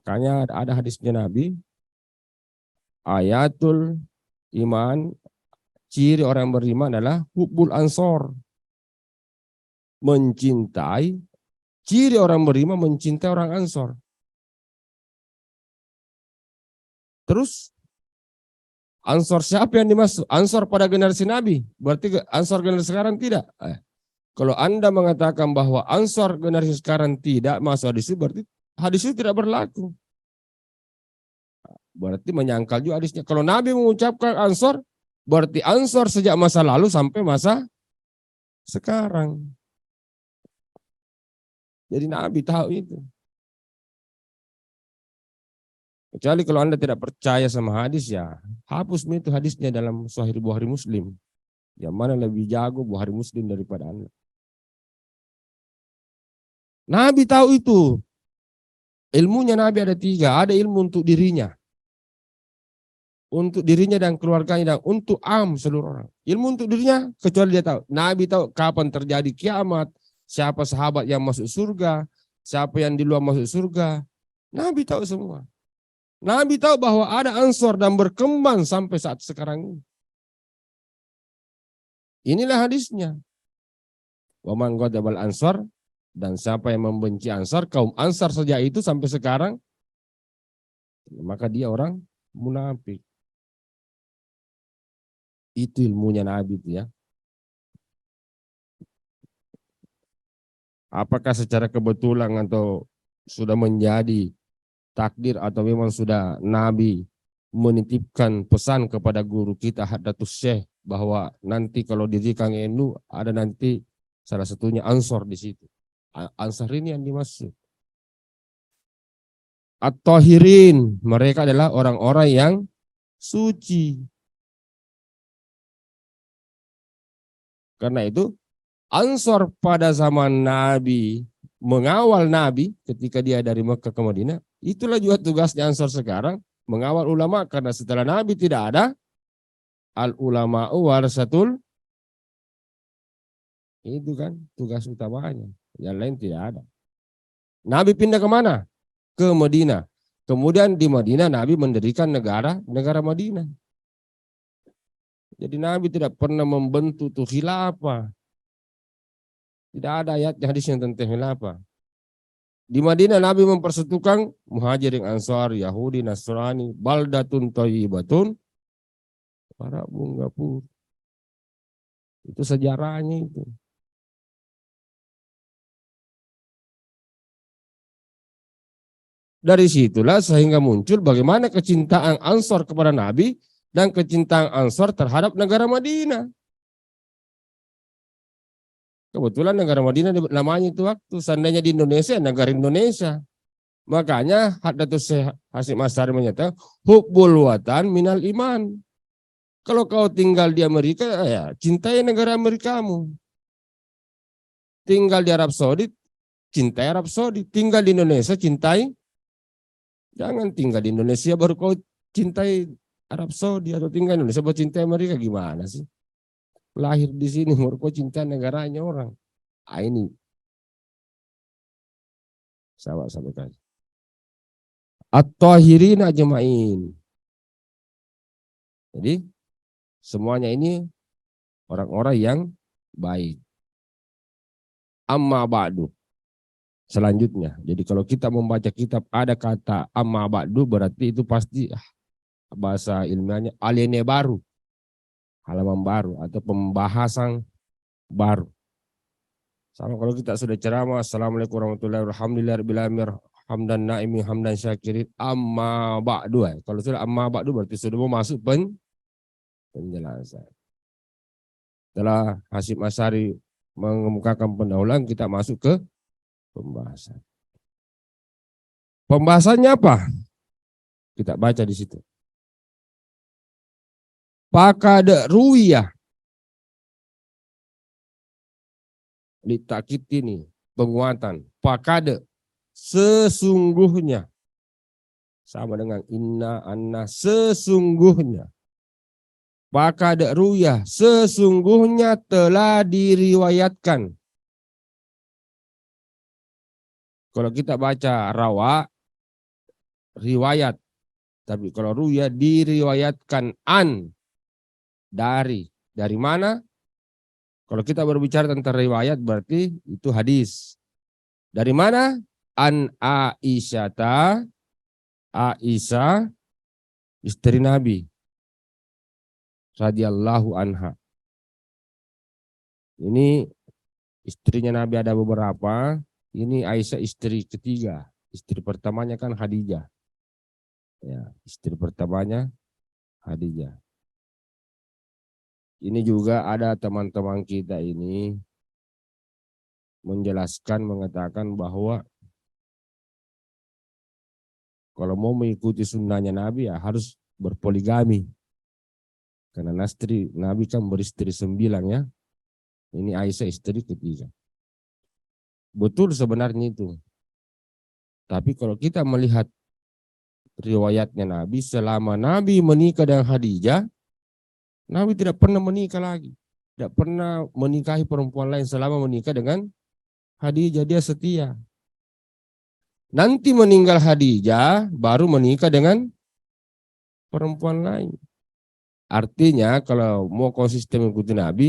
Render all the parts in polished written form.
Makanya ada hadisnya Nabi, ayatul iman, ciri orang yang beriman adalah hubbul ansor, mencintai, ciri orang beriman mencintai orang ansor. Terus ansor siapa yang dimaksud? Ansor pada generasi Nabi, berarti ansor generasi sekarang tidak. Kalau Anda mengatakan bahwa ansor generasi sekarang tidak masuk hadis itu, berarti hadis itu tidak berlaku. Berarti menyangkal juga hadisnya. Kalau Nabi mengucapkan ansor, berarti ansor sejak masa lalu sampai masa sekarang. Jadi Nabi tahu itu. Kecuali kalau Anda tidak percaya sama hadis, ya hapus itu hadisnya dalam Sahih Bukhari Muslim. Yang mana lebih jago Bukhari Muslim daripada Anda. Nabi tahu itu. Ilmunya Nabi ada 3. Ada ilmu untuk dirinya. Untuk dirinya dan keluarganya dan untuk seluruh orang. Ilmu untuk dirinya kecuali dia tahu. Nabi tahu kapan terjadi kiamat, siapa sahabat yang masuk surga, siapa yang di luar masuk surga. Nabi tahu semua. Nabi tahu bahwa ada ansor dan berkembang sampai saat sekarang ini. Inilah hadisnya. Wa man ghadabal ansar, dan siapa yang membenci ansar, kaum ansar sejak itu sampai sekarang, maka dia orang munafik. Itu ilmunya Nabi itu ya. Apakah secara kebetulan atau sudah menjadi takdir atau memang sudah Nabi menitipkan pesan kepada guru kita Hadratus Syekh bahwa nanti kalau di Kang Enu ada nanti salah satunya ansor di situ. Ansar ini yang dimaksud. At-Tahirin, mereka adalah orang-orang yang suci. Karena itu ansor pada zaman Nabi, mengawal Nabi ketika dia dari Mekah ke Madinah, itulah juga tugasnya ansor sekarang, mengawal ulama, karena setelah Nabi tidak ada, al-ulama'u warasatul, itu kan tugas utamanya, yang lain tidak ada. Nabi pindah ke mana? Ke Madinah. Kemudian di Madinah Nabi mendirikan negara Madinah. Jadi Nabi tidak pernah membentuk tuh khilafah. Tidak ada ayat hadis yang tentang khilafah. Di Madinah Nabi mempersatukan Muhajirin, Ansar, Yahudi, Nasrani, baldatun thayyibatun, para bunga pur. Itu sejarahnya itu. Dari situlah sehingga muncul bagaimana kecintaan Ansar kepada Nabi dan kecintaan Ansar terhadap negara Madinah. Kebetulan negara Madinah namanya itu waktu, seandainya di Indonesia, negara Indonesia. Makanya Hadratus Syekh Hasyim Asy'ari menyatakan, hubbul watan minal iman. Kalau kau tinggal di Amerika, ya cintai negara Amerikamu. Tinggal di Arab Saudi, cintai Arab Saudi. Tinggal di Indonesia, cintai. Jangan tinggal di Indonesia baru kau cintai Arab Saudi, atau tinggal di Indonesia baru cintai Amerika, gimana sih? Lahir di sini baru kau cintai negaranya orang. Ini sahabat-sahabat kan. At-Tahirin ajma'in. Jadi semuanya ini orang-orang yang baik. Amma ba'du. Selanjutnya, jadi kalau kita membaca kitab ada kata amma ba'du, berarti itu pasti bahasa ilmiahnya alinea baru, halaman baru atau pembahasan baru. Sama kalau kita sudah ceramah, assalamualaikum warahmatullahi wabarakatuh, hamdan naimi hamdan syakirin, amma ba'du. Kalau sudah amma ba'du berarti sudah mau masuk penjelasan. Setelah Hasyim Asy'ari mengemukakan pendahuluan, kita masuk ke pembahasan. Pembahasannya apa? Kita baca di situ. Pakad ruwiyah. Litakit ini penguatan. Pakad sesungguhnya. Sama dengan inna anna sesungguhnya. Pakad ruwiyah sesungguhnya telah diriwayatkan. Kalau kita baca rawa, riwayat. Tapi kalau ruya diriwayatkan dari mana? Kalau kita berbicara tentang riwayat berarti itu hadis. Dari mana? An Aisyata, Aisyah istri Nabi radhiyallahu anha. Ini istrinya Nabi ada beberapa. Ini Aisyah istri ketiga. Istri pertamanya kan Khadijah. Ya, istri pertamanya Khadijah. Ini juga ada teman-teman kita ini menjelaskan, mengatakan bahwa kalau mau mengikuti sunnahnya Nabi ya harus berpoligami. Karena Nabi kan beristri 9 ya. Ini Aisyah istri ketiga. Betul sebenarnya itu. Tapi kalau kita melihat riwayatnya Nabi, selama Nabi menikah dengan Khadijah, Nabi tidak pernah menikah lagi. Tidak pernah menikahi perempuan lain selama menikah dengan Khadijah, dia setia. Nanti meninggal Khadijah, baru menikah dengan perempuan lain. Artinya kalau mau konsisten mengikuti Nabi,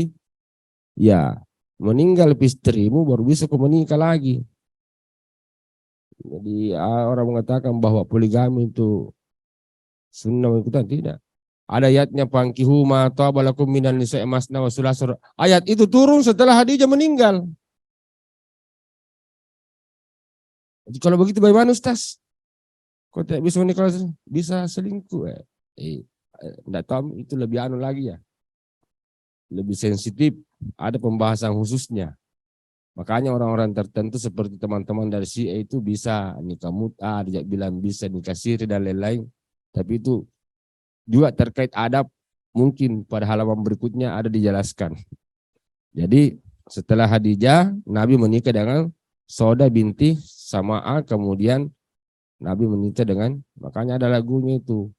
ya meninggal istrimu baru bisa kau menikah lagi. Jadi orang mengatakan bahwa poligami itu sunnah mengikuti, tidak. Ada ayatnya pangkihu ma tabalakum minan nisa'i masna wa sulasur. Ayat itu turun setelah Khadijah meninggal. Jadi kalau begitu bagaimana Ustaz? Kok tidak bisa menikah, bisa selingkuh? Enggak tahu, itu lebih anu lagi ya. Lebih sensitif, ada pembahasan khususnya. Makanya orang-orang tertentu seperti teman-teman dari Syiah itu bisa nikah mut'ah, dia bilang bisa nikah siri dan lain-lain. Tapi itu juga terkait adab, mungkin pada halaman berikutnya ada dijelaskan. Jadi setelah Khadijah, Nabi menikah dengan Saudah binti Sama'a, kemudian Nabi menikah dengan, makanya ada lagunya itu,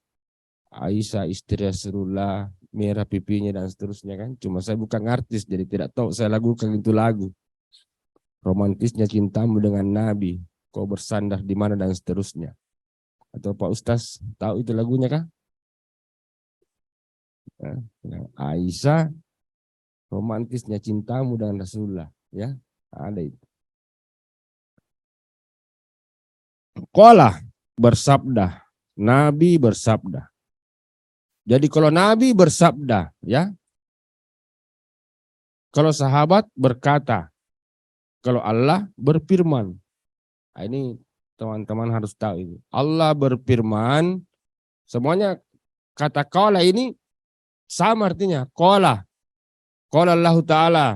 Aisyah istri Rasulullah, merah pipinya dan seterusnya kan. Cuma saya bukan artis, jadi tidak tahu saya lagukan itu lagu. Romantisnya cintamu dengan Nabi, kau bersandar di mana dan seterusnya. Atau Pak Ustaz tahu itu lagunya kah? Aisyah, romantisnya cintamu dengan Rasulullah, ya ada itu. Qala bersabda, Nabi bersabda. Jadi kalau Nabi bersabda, ya, kalau sahabat berkata, kalau Allah berfirman. Nah, ini teman-teman harus tahu ini. Allah berfirman, semuanya kata qala ini sama artinya. Qala Allah Ta'ala,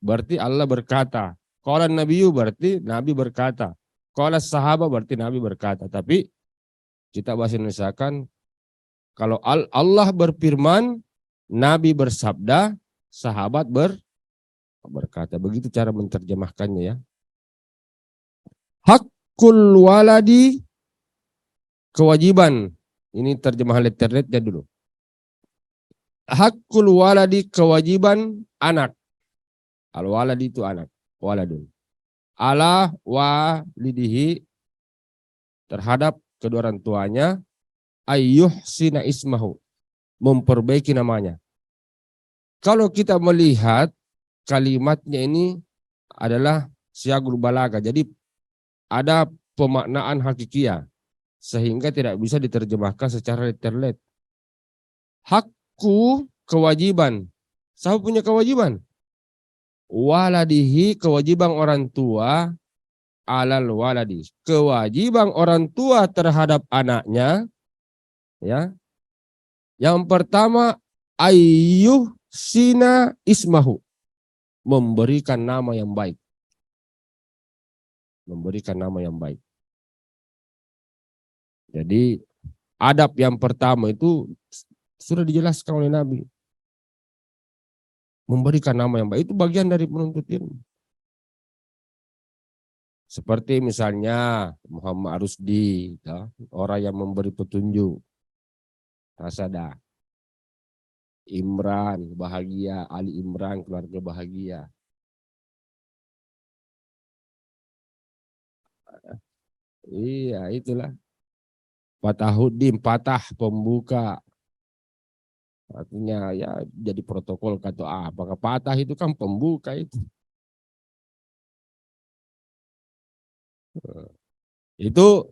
berarti Allah berkata. Qala Nabiyu berarti Nabi berkata. Qala sahabat berarti Nabi berkata. Tapi kita bahasa Indonesia kan, kalau Allah berfirman, Nabi bersabda, sahabat berkata. Begitu cara menerjemahkannya ya. Hakul waladi, kewajiban. Ini terjemahan letterletnya dulu. Hakul waladi, kewajiban anak. Al waladi itu anak. Waladun. Ala walidihi, terhadap kedua orang tuanya. Ayyuhsina ismahu, memperbaiki namanya. Kalau kita melihat kalimatnya ini adalah siagul balaga. Jadi ada pemaknaan hakikiah sehingga tidak bisa diterjemahkan secara literal. Hakku, kewajiban. Siapa punya kewajiban? Waladihi, kewajiban orang tua. Alal waladi, kewajiban orang tua terhadap anaknya. Ya, yang pertama ayyuh sina ismahu, memberikan nama yang baik. Memberikan nama yang baik. Jadi adab yang pertama itu sudah dijelaskan oleh Nabi. Memberikan nama yang baik itu bagian dari penuntut ilmu. Seperti misalnya Muhammad Rusdi, orang yang memberi petunjuk. Rasada. Imran bahagia, Ali Imran keluarga bahagia. Iya, itulah. Fatahuddin, patah pembuka. Artinya ya jadi protokol kata apa. Patah itu kan pembuka itu. Itu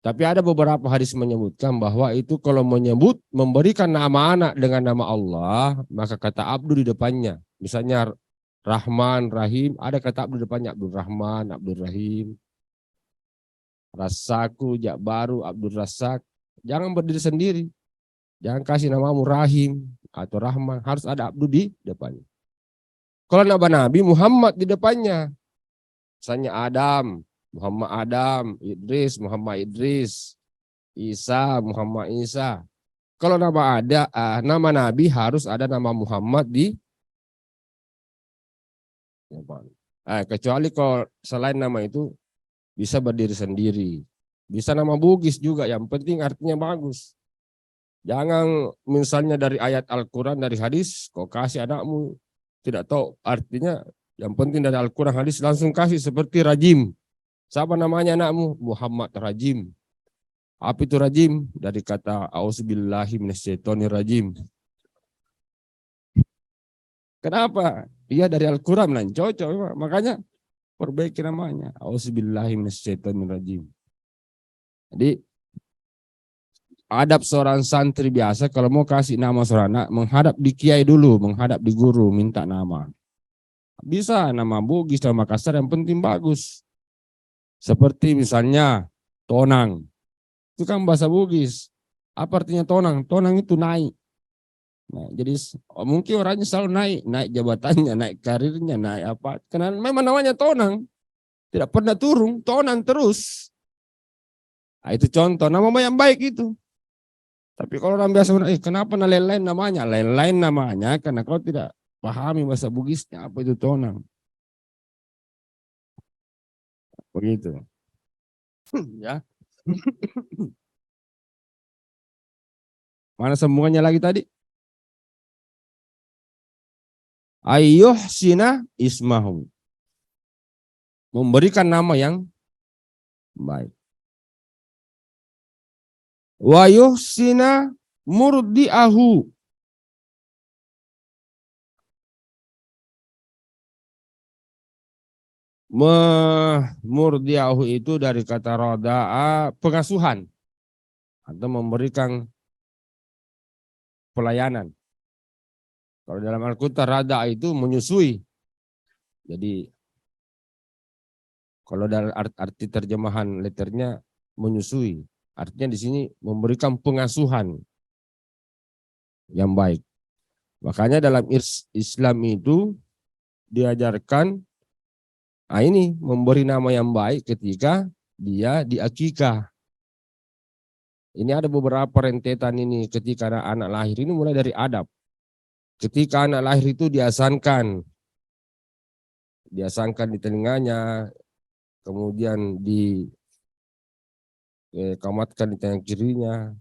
tapi ada beberapa hadis menyebutkan bahwa itu kalau menyebut memberikan nama anak dengan nama Allah, maka kata Abdul di depannya. Misalnya Rahman, Rahim, ada kata Abdul di depannya, Abdul Rahman, Abdul Rahim, Rasaku, Jakbaru, Abdul Rasak. Jangan berdiri sendiri. Jangan kasih namamu Rahim atau Rahman, harus ada Abdul di depannya. Kalau nama Nabi Muhammad di depannya. Misalnya Muhammad Adam, Idris, Muhammad Idris, Isa, Muhammad Isa. Kalau nama Nabi harus ada nama Muhammad di depan. Kecuali kalau selain nama itu bisa berdiri sendiri. Bisa nama Bugis juga, yang penting artinya bagus. Jangan misalnya dari ayat Al-Quran, dari hadis, kau kasih anakmu, tidak tahu artinya, yang penting dari Al-Quran, hadis langsung kasih seperti Rajim. Siapa namanya anakmu? Muhammad Rajim. Apa itu rajim? Dari kata auzubillahi minasyaitonirrajim. Kenapa? Dia dari Al-Quran lah, cocok. Makanya perbaiki namanya. Auzubillahi minasyaitonirrajim. Jadi adab seorang santri biasa kalau mau kasih nama seorang anak, menghadap di kiai dulu, menghadap di guru, minta nama. Bisa nama Bugis, nama kasar, yang penting bagus. Seperti misalnya Tonang. Itu kan bahasa Bugis. Apa artinya Tonang? Tonang itu naik. Nah, jadi mungkin orangnya selalu naik jabatannya, naik karirnya, naik apa. Karena memang namanya Tonang. Tidak pernah turun, Tonang terus. Nah, itu contoh, nama yang baik itu. Tapi kalau orang biasa, kenapa lain-lain namanya? Lain-lain namanya karena kau tidak pahami bahasa Bugisnya, apa itu Tonang. Begitu. Ya. Mana semuanya lagi tadi? Ayyuhsina ismahu. Memberikan nama yang baik. Wa yuhsina murdi'ahu. Murdi'ahu itu dari kata roda'a, pengasuhan atau memberikan pelayanan. Kalau dalam Al-Quran rada itu menyusui. Jadi kalau dalam arti terjemahan letternya menyusui. Artinya di sini memberikan pengasuhan yang baik. Makanya dalam Islam itu diajarkan ini memberi nama yang baik ketika dia diakikah. Ini ada beberapa rentetan ini ketika anak lahir ini mulai dari adab. Ketika anak lahir itu diasankan di telinganya, kemudian dikamatkan di tangan kirinya.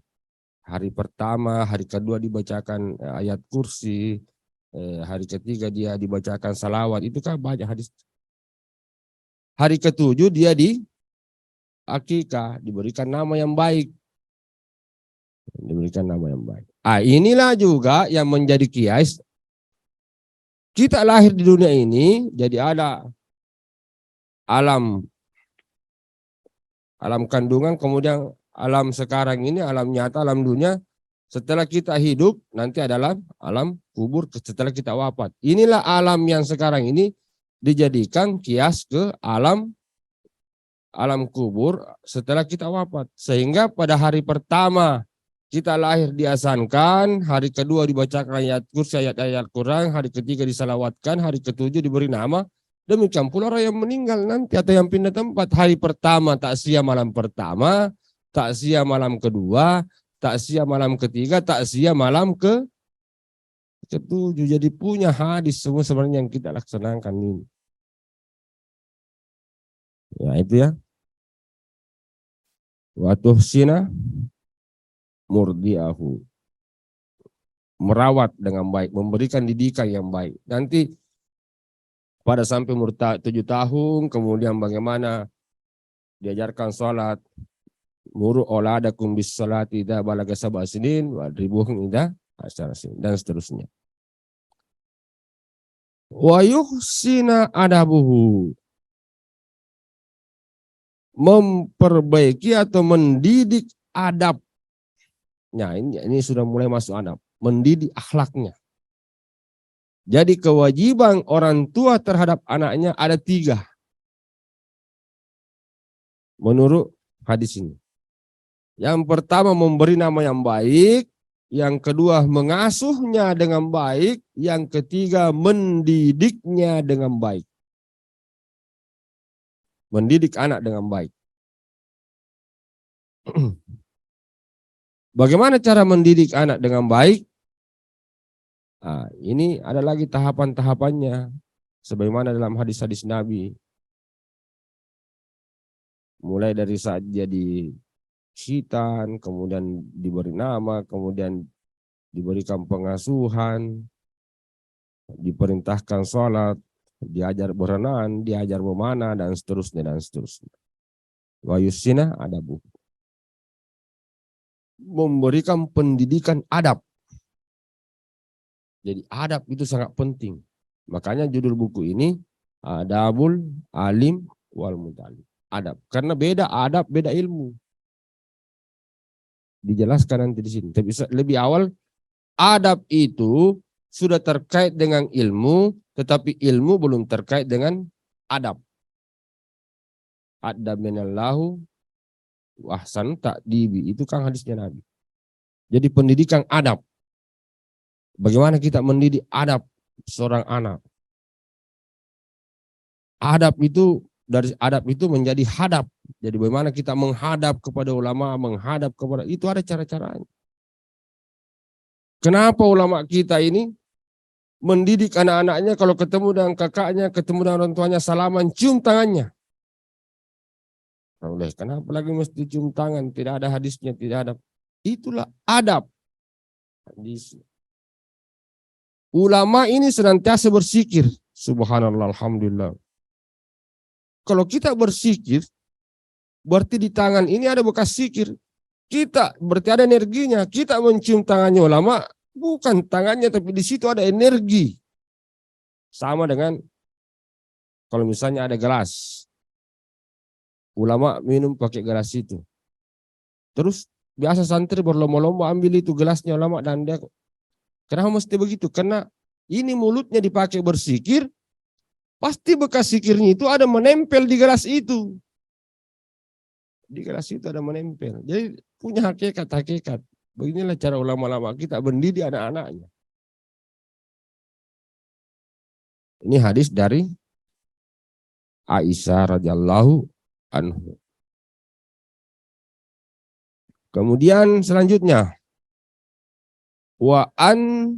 Hari pertama, hari kedua dibacakan ayat kursi, hari ketiga dia dibacakan salawat. Itu kan banyak hadis. Hari ketujuh dia di akikah, diberikan nama yang baik. Diberikan nama yang baik. Inilah juga yang menjadi kias. Kita lahir di dunia ini, jadi ada alam kandungan, kemudian alam sekarang ini, alam nyata, alam dunia. Setelah kita hidup, nanti adalah alam kubur setelah kita wafat. Inilah alam yang sekarang ini dijadikan kias ke alam kubur setelah kita wafat. Sehingga pada hari pertama kita lahir diasankan, hari kedua dibacakan ayat kursi, ayat-ayat Quran, hari ketiga disalawatkan, hari ketujuh diberi nama. Demikian pula orang yang meninggal nanti atau yang pindah tempat. Hari pertama takziah malam pertama, takziah malam kedua, takziah malam ketiga, takziah malam ketujuh. Jadi punya hadis semua sebenarnya yang kita laksanakan ini. Ya itu ya. Wa tuhsina murdi'ahu. Merawat dengan baik, memberikan didikan yang baik. Nanti pada sampai umur 7 tahun, kemudian bagaimana diajarkan sholat, Muru auladakum bis salati idza balaga sab'a sinin wadribuhum idza asyara sinin dan seterusnya. Wa yuhsina adabuhu, memperbaiki atau mendidik adabnya. Ini sudah mulai masuk adab, mendidik akhlaknya. Jadi kewajiban orang tua terhadap anaknya ada 3 menurut hadis ini. Yang pertama memberi nama yang baik, yang kedua mengasuhnya dengan baik, yang ketiga mendidiknya dengan baik. Mendidik anak dengan baik. Bagaimana cara mendidik anak dengan baik? Nah, ini ada lagi tahapan-tahapannya. Sebagaimana dalam hadis-hadis Nabi. Mulai dari saat jadi khitan, kemudian diberi nama, kemudian diberikan pengasuhan, diperintahkan sholat, diajar berenang, diajar memanah, dan seterusnya, dan seterusnya. Wa yusina adabu. Memberikan pendidikan adab. Jadi adab itu sangat penting. Makanya judul buku ini Adabul Alim wal Mutalim. Adab. Karena beda adab, beda ilmu. Dijelaskan nanti di sini. Tapi lebih awal, adab itu sudah terkait dengan ilmu, tetapi ilmu belum terkait dengan adab. Adab minallahu wahsan ta'dibi. Itu kan hadisnya Nabi. Jadi pendidikan adab. Bagaimana kita mendidik adab seorang anak. Adab itu, dari adab itu menjadi hadap. Jadi bagaimana kita menghadap kepada ulama, menghadap kepada, itu ada cara-caranya. Kenapa ulama kita ini mendidik anak-anaknya kalau ketemu dengan kakaknya, ketemu dengan orang tuanya, salaman, cium tangannya. Oleh, kenapa lagi mesti cium tangan? Tidak ada hadisnya, tidak ada. Itulah adab. Ulama ini senantiasa berzikir. Subhanallah, alhamdulillah. Kalau kita berzikir, berarti di tangan ini ada bekas zikir. Kita berarti ada energinya. Kita mencium tangannya ulama, bukan tangannya, tapi di situ ada energi. Sama dengan kalau misalnya ada gelas. Ulama minum pakai gelas itu. Terus biasa santri berlomba-lomba ambil itu gelasnya ulama dan dia. Kenapa mesti begitu? Karena ini mulutnya dipakai berzikir, pasti bekas zikirnya itu ada menempel di gelas itu. Di gelas itu ada menempel. Jadi punya hakikat-hakikat. Beginilah cara ulama-ulama kita mendidik anak-anaknya. Ini hadis dari Aisyah radhiyallahu anhu. Kemudian selanjutnya, wa an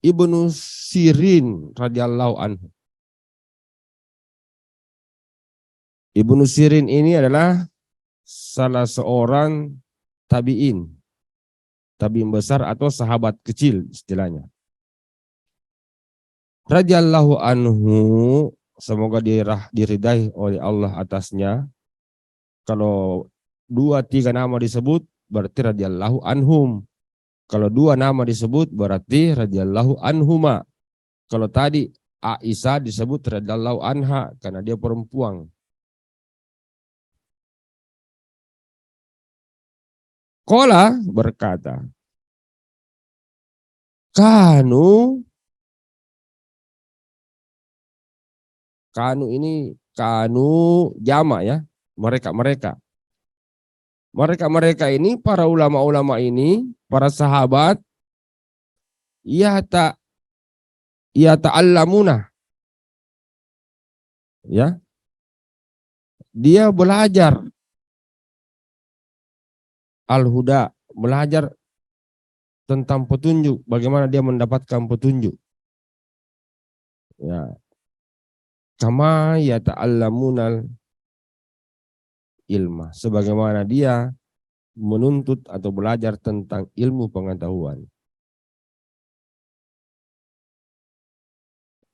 Ibnu Sirin radhiyallahu anhu. Ibnu Sirin ini adalah salah seorang tabi'in. Tabi'in besar atau sahabat kecil istilahnya. Radhiyallahu anhu, semoga diridai oleh Allah atasnya. Kalau 2-3 nama disebut berarti radhiyallahu anhum. Kalau 2 nama disebut berarti radhiyallahu anhuma. Kalau tadi Aisyah disebut radhiyallahu anha karena dia perempuan. Qala berkata, Kanu ini jamak ya, mereka. Mereka ini para ulama-ulama ini, para sahabat, ta'allamuna. Ya. Dia belajar al-huda, belajar tentang petunjuk, bagaimana dia mendapatkan petunjuk. Ya. Kama ta'allamuna ilma, sebagaimana dia menuntut atau belajar tentang ilmu pengetahuan.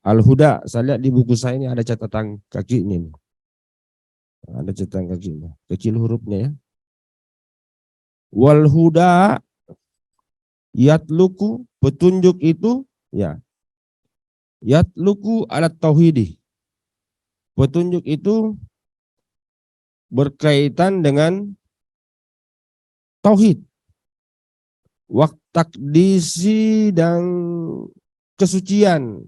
Al-Huda, saya lihat di buku saya ini ada catatan kaki ini. Ada catatan kakinya, kecil hurufnya ya. Wal huda yatluku, petunjuk itu ya. Yatluku alat tauhidi. Petunjuk itu berkaitan dengan tauhid. Waktakdisi dan kesucian.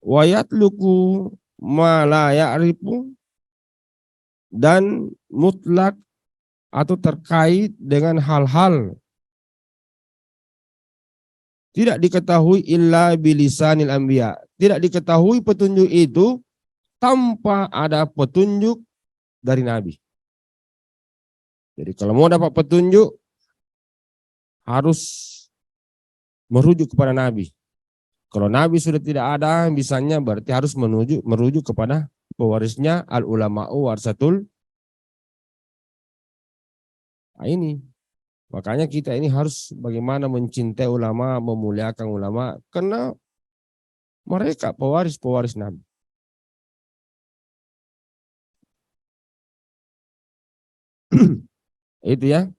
Wayatluku ma la ya'rifu, dan mutlak atau terkait dengan hal-hal tidak diketahui illa bilisanil anbiya. Tidak diketahui petunjuk itu tanpa ada petunjuk dari Nabi. Jadi kalau mau dapat petunjuk harus merujuk kepada Nabi. Kalau Nabi sudah tidak ada misalnya, berarti harus merujuk kepada pewarisnya, al ulama'u warasatul. Nah, ini makanya kita ini harus bagaimana mencintai ulama, memuliakan ulama, karena mereka pewaris Nabi. Itu ya.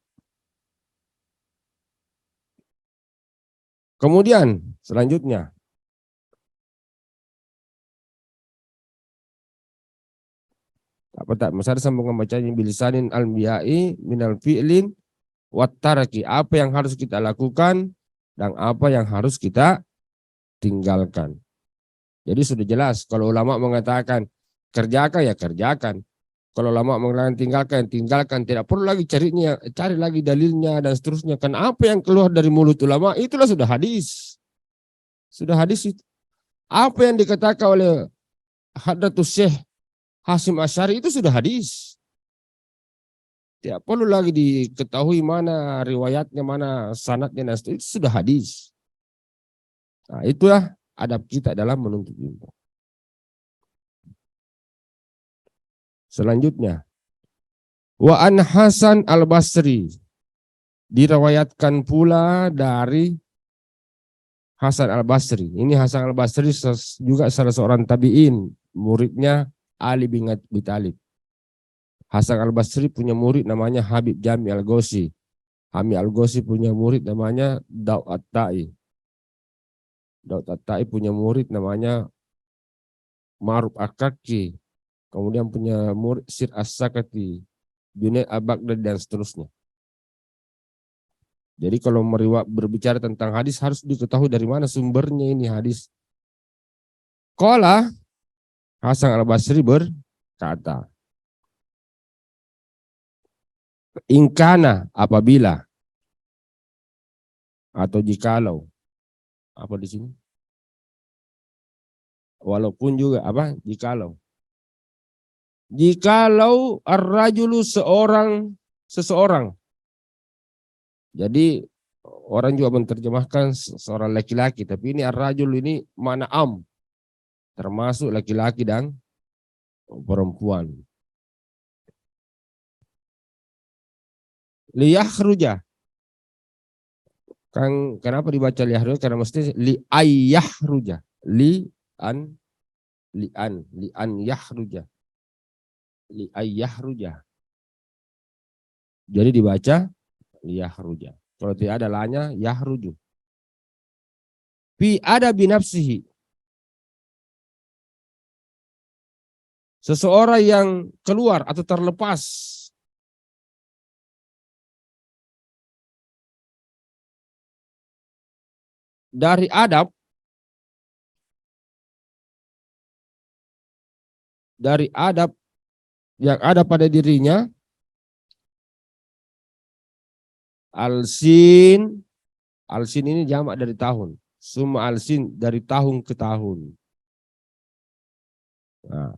Kemudian selanjutnya, apa tak masar sambung membacanya bilisanin al-biya'i minal fi'lin wattaraki, apa yang harus kita lakukan dan apa yang harus kita tinggalkan. Jadi sudah jelas, kalau ulama mengatakan kerjakan ya kerjakan. Kalau ulama mengatakan tinggalkan, tidak perlu lagi cari lagi dalilnya dan seterusnya. Kan apa yang keluar dari mulut ulama itulah sudah hadis. Sudah hadis itu. Apa yang dikatakan oleh Hadratus Syekh Hasyim Asy'ari itu sudah hadis. Tidak perlu lagi diketahui mana riwayatnya, mana sanadnya, itu sudah hadis. Nah, itulah adab kita dalam menuntut ilmu. Selanjutnya, wa an Hasan al-Basri, diriwayatkan pula dari Hasan al-Basri. Ini Hasan al-Basri juga salah seorang tabi'in, muridnya Ali bin Abi Thalib. Hasan al-Basri punya murid namanya Habib Jami al-Ghosi. Habib al-Ghosi punya murid namanya Daud at-Tai. Daud at-Tai punya murid namanya Ma'ruf Akaki. Kemudian punya murid Sir As-Sakati, Junaid al-Baghdadi dan seterusnya. Jadi kalau berbicara tentang hadis harus diketahui dari mana sumbernya ini hadis. Qala Hasan al-Basri berkata, ingkana, apabila atau jikalau, apa di sini? Walaupun juga apa? Jikalau ar-rajulu seseorang. Jadi orang juga menerjemahkan seorang laki-laki, tapi ini ar-rajul ini mana termasuk laki-laki dan perempuan. Liyakhruja. Kenapa dibaca liyahruja? Karena mesti li ayyahruja. Li an yahruja. Li ayyahruja. Jadi dibaca liyahruja. Kalau tidak ada lanya, yahruju. Fi ada binafsihi. Seseorang yang keluar atau terlepas dari adab, yang ada pada dirinya, alsin ini jamak dari tahun. Summa alsin, dari tahun ke tahun. Nah,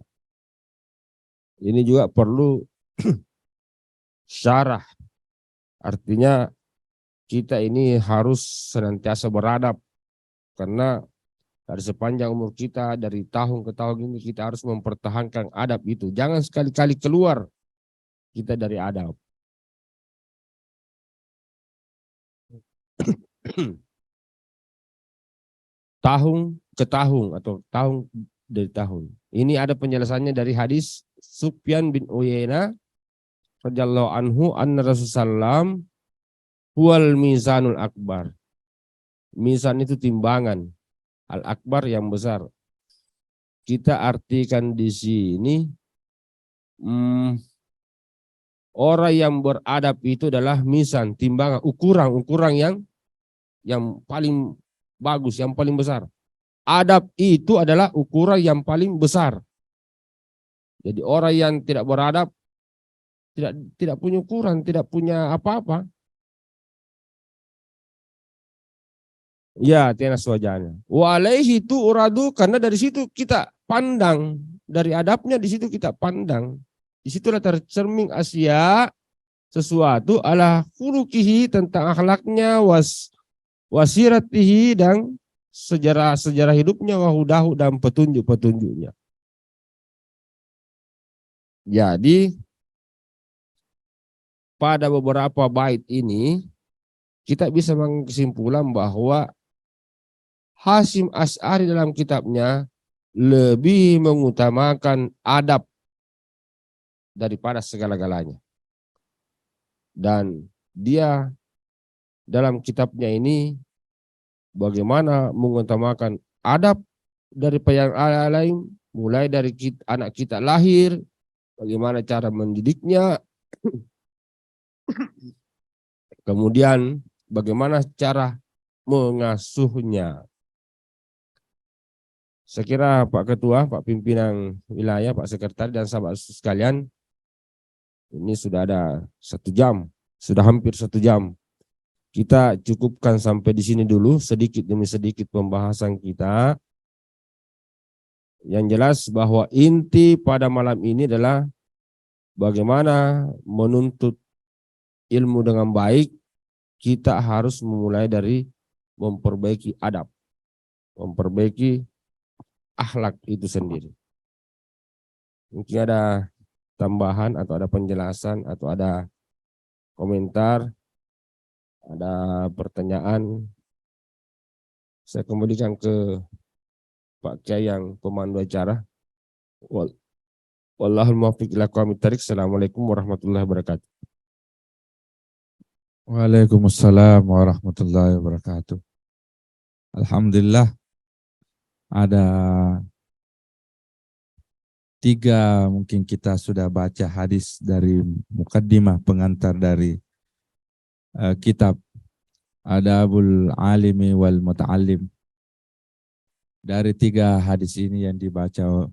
ini juga perlu syarah. Artinya kita ini harus senantiasa beradab. Karena dari sepanjang umur kita, dari tahun ke tahun ini kita harus mempertahankan adab itu. Jangan sekali-kali keluar kita dari adab. Tahun ke tahun atau tahun dari tahun. Ini ada penjelasannya dari hadis Sufyan bin Uyainah radhiyallahu anhu anna Rasulullah huwal mizanul akbar. Mizan itu timbangan, al akbar yang besar. Kita artikan di sini orang yang beradab itu adalah mizan, timbangan, ukuran yang paling bagus, yang paling besar. Adab itu adalah ukuran yang paling besar. Jadi orang yang tidak beradab tidak punya ukuran, tidak punya apa-apa. Ya, tiana wajahnya. Wa alaihi itu uradu, karena dari situ kita pandang, dari adabnya di situ kita pandang. Di situlah tercermin asya sesuatu ala khuluqihi, tentang akhlaknya, wasiratihi, dan sejarah hidupnya, wahudahu, dan petunjuk-petunjuknya. Jadi pada beberapa bait ini kita bisa mengesimpulan bahwa Hasyim Asy'ari dalam kitabnya lebih mengutamakan adab daripada segala-galanya. Dan dia dalam kitabnya ini bagaimana mengutamakan adab daripada yang lain, mulai dari anak kita lahir, bagaimana cara mendidiknya, kemudian bagaimana cara mengasuhnya. Saya kira Pak Ketua, Pak Pimpinan Wilayah, Pak Sekretaris, dan sahabat sekalian, ini sudah ada 1 jam, sudah hampir 1 jam. Kita cukupkan sampai di sini dulu, sedikit demi sedikit pembahasan kita. Yang jelas bahwa inti pada malam ini adalah bagaimana menuntut ilmu dengan baik. Kita harus memulai dari memperbaiki adab, memperbaiki akhlak itu sendiri. Mungkin ada tambahan atau ada penjelasan atau ada komentar, ada pertanyaan. Saya kembalikan ke Pak Kiai yang pemandu acara. Wallahul muwaffiq ila aqwamit thariq. Assalamualaikum warahmatullahi wabarakatuh. Waalaikumsalam warahmatullahi wabarakatuh. Alhamdulillah ada 3 mungkin kita sudah baca hadis dari mukaddimah pengantar dari kitab Adabul Alimi wal Muta'allim. Dari 3 hadis ini yang dibaca,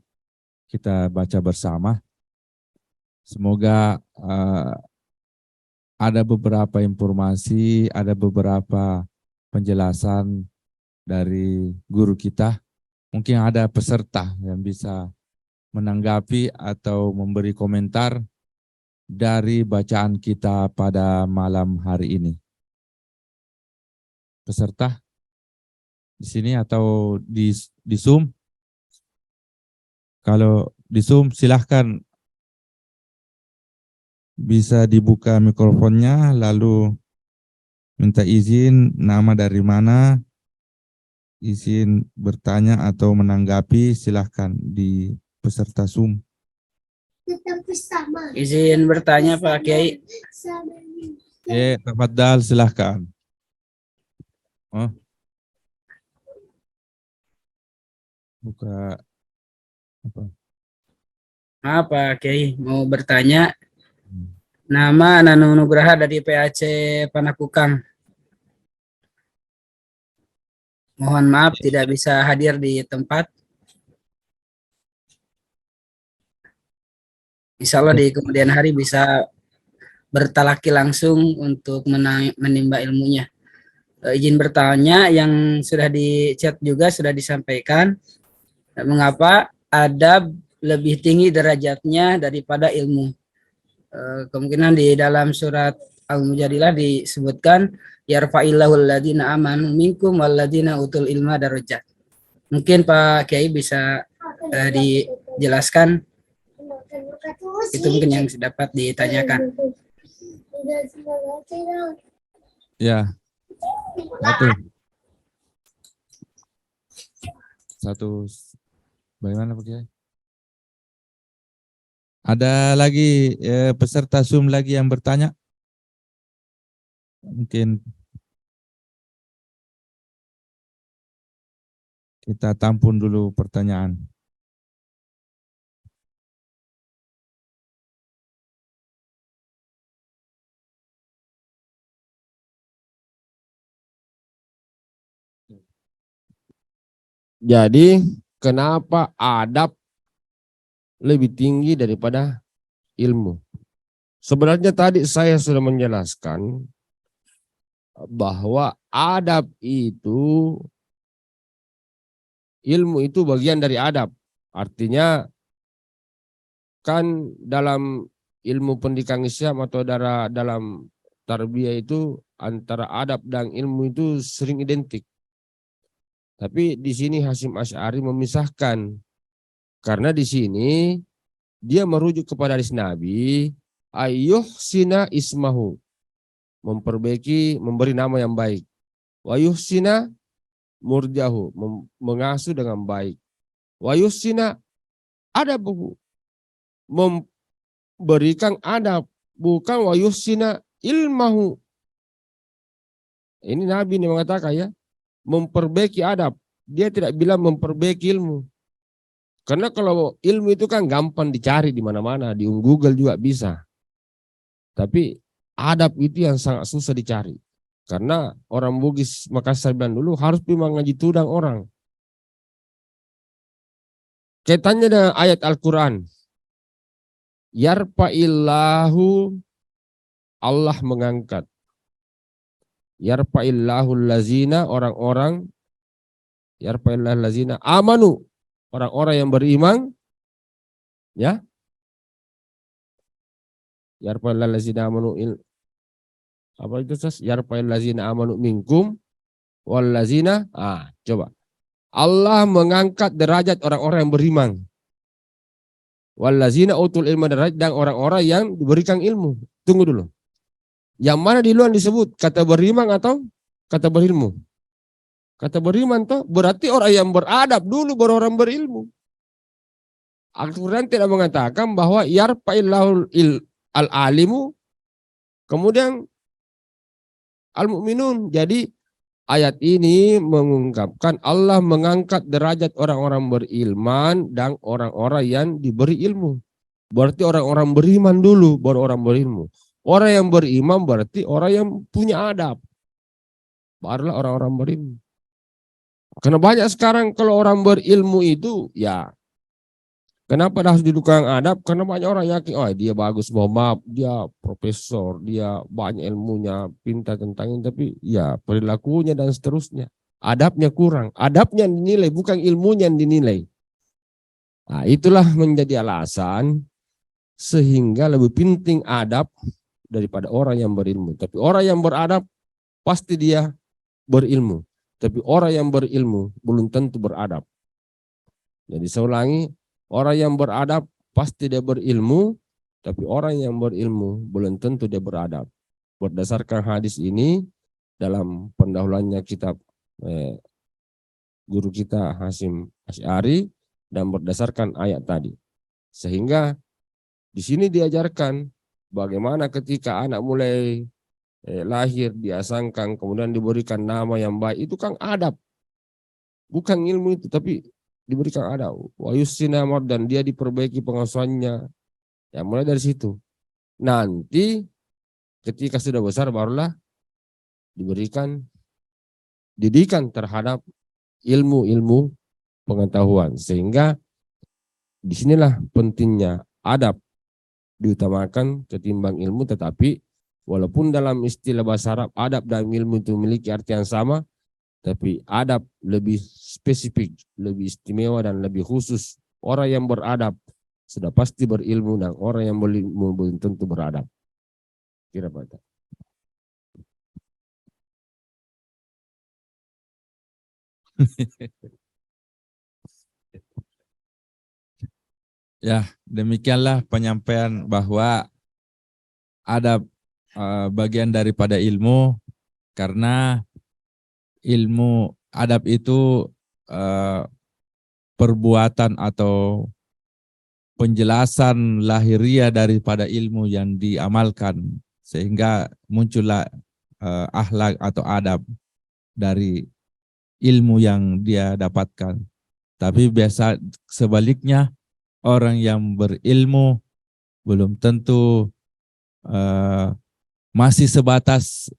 kita baca bersama. Semoga ada beberapa informasi, ada beberapa penjelasan dari guru kita. Mungkin ada peserta yang bisa menanggapi atau memberi komentar dari bacaan kita pada malam hari ini. Peserta di sini atau di Zoom? Kalau di Zoom silahkan bisa dibuka mikrofonnya, lalu minta izin, nama dari mana, izin bertanya atau menanggapi, silahkan di peserta Zoom. Izin bertanya Pak Kiai. Tafadhal, silahkan. Oh. Buka apa? Maaf Pak Kiai, mau bertanya. Nama Nanu Nugraha dari PAC Panakukang. Mohon maaf tidak bisa hadir di tempat. Insya Allah di kemudian hari bisa bertalaki langsung untuk menimba ilmunya. Izin bertanya, yang sudah di chat juga sudah disampaikan, mengapa adab lebih tinggi derajatnya daripada ilmu. Kemungkinan di dalam surat Al-Mujadilah disebutkan yarfa'illahu alladhina amanu minkum walladhina utul ilma darajat. Mungkin Pak Kiai bisa dijelaskan, itu mungkin yang dapat ditanyakan. Ya, satu bagaimana Pak Kiai? Ada lagi peserta Zoom lagi yang bertanya? Mungkin kita tampung dulu pertanyaan. Jadi kenapa adab lebih tinggi daripada ilmu? Sebenarnya tadi saya sudah menjelaskan bahwa adab itu, ilmu itu bagian dari adab. Artinya kan dalam ilmu pendidikan Islam atau dalam tarbiyah itu antara adab dan ilmu itu sering identik. Tapi di sini Hasyim Asy'ari memisahkan, karena di sini dia merujuk kepada hadis Nabi, ayyuhsina ismahu, memperbaiki, memberi nama yang baik. Wa yuhsina murjahu, mengasuh dengan baik. Wa yuhsina adabuhu, memberikan adab, bukan wa yuhsina ilmahu. Ini Nabi ini mengatakan ya, memperbaiki adab. Dia tidak bilang memperbaiki ilmu. Karena kalau ilmu itu kan gampang dicari di mana-mana, di Google juga bisa. Tapi adab itu yang sangat susah dicari. Karena orang Bugis Makassar bilang dulu harus memang ngaji tudang orang. Kaitannya dengan ayat Al-Quran. Yarfa'illahu, Allah mengangkat. Yarfa'illahu lazina, orang-orang. Yarfa'illahu lazina amanu, orang-orang yang beriman. Ya. Yarfa'illahu lazina amanu, apa itu Sas? Yarfa'illahu lazina amanu minkum wal lazina. Coba. Allah mengangkat derajat orang-orang yang beriman. Wallazina utul ilma, derajat dan orang-orang yang diberikan ilmu. Tunggu dulu. Yang mana di luar disebut? Kata beriman atau kata berilmu? Kata beriman toh berarti orang yang beradab dulu baru orang berilmu. Al-Quran tidak mengatakan bahwa yarfa'illahu al-alimu kemudian al-mu'minun. Jadi ayat ini mengungkapkan Allah mengangkat derajat orang-orang berilman dan orang-orang yang diberi ilmu. Berarti orang-orang beriman dulu baru orang berilmu. Orang yang beriman berarti orang yang punya adab. Barulah orang-orang berilmu. Karena banyak sekarang kalau orang berilmu itu ya kenapa harus didukung adab? Karena banyak orang yakin, oh dia bagus, mohon maaf, dia profesor, dia banyak ilmunya, pintar tentang ini, tapi ya perilakunya dan seterusnya. Adabnya kurang, adabnya yang dinilai, bukan ilmunya yang dinilai. Nah, itulah menjadi alasan sehingga lebih penting adab daripada orang yang berilmu. Tapi orang yang beradab pasti dia berilmu. Tapi orang yang berilmu belum tentu beradab. Jadi saya ulangi, orang yang beradab pasti dia berilmu, tapi orang yang berilmu belum tentu dia beradab. Berdasarkan hadis ini dalam pendahuluannya kitab guru kita Hasyim Asy'ari dan berdasarkan ayat tadi. Sehingga di sini diajarkan bagaimana ketika anak mulai lahir, diasangkan, kemudian diberikan nama yang baik, itu kan adab. Bukan ilmu itu, tapi diberikan adab. Wa yussina dan dia diperbaiki pengasuhannya. Ya mulai dari situ. Nanti ketika sudah besar barulah diberikan didikan terhadap ilmu-ilmu pengetahuan. Sehingga disinilah pentingnya adab diutamakan ketimbang ilmu, tetapi walaupun dalam istilah bahasa Arab adab dan ilmu itu memiliki arti yang sama, tapi adab lebih spesifik, lebih istimewa dan lebih khusus. Orang yang beradab sudah pasti berilmu dan orang yang berilmu belum tentu beradab. Kira Pak. Ya, demikianlah penyampaian bahwa adab bagian daripada ilmu, karena ilmu adab itu perbuatan atau penjelasan lahiriah daripada ilmu yang diamalkan, sehingga muncullah akhlak atau adab dari ilmu yang dia dapatkan. Tapi biasa sebaliknya, orang yang berilmu belum tentu masih sebatas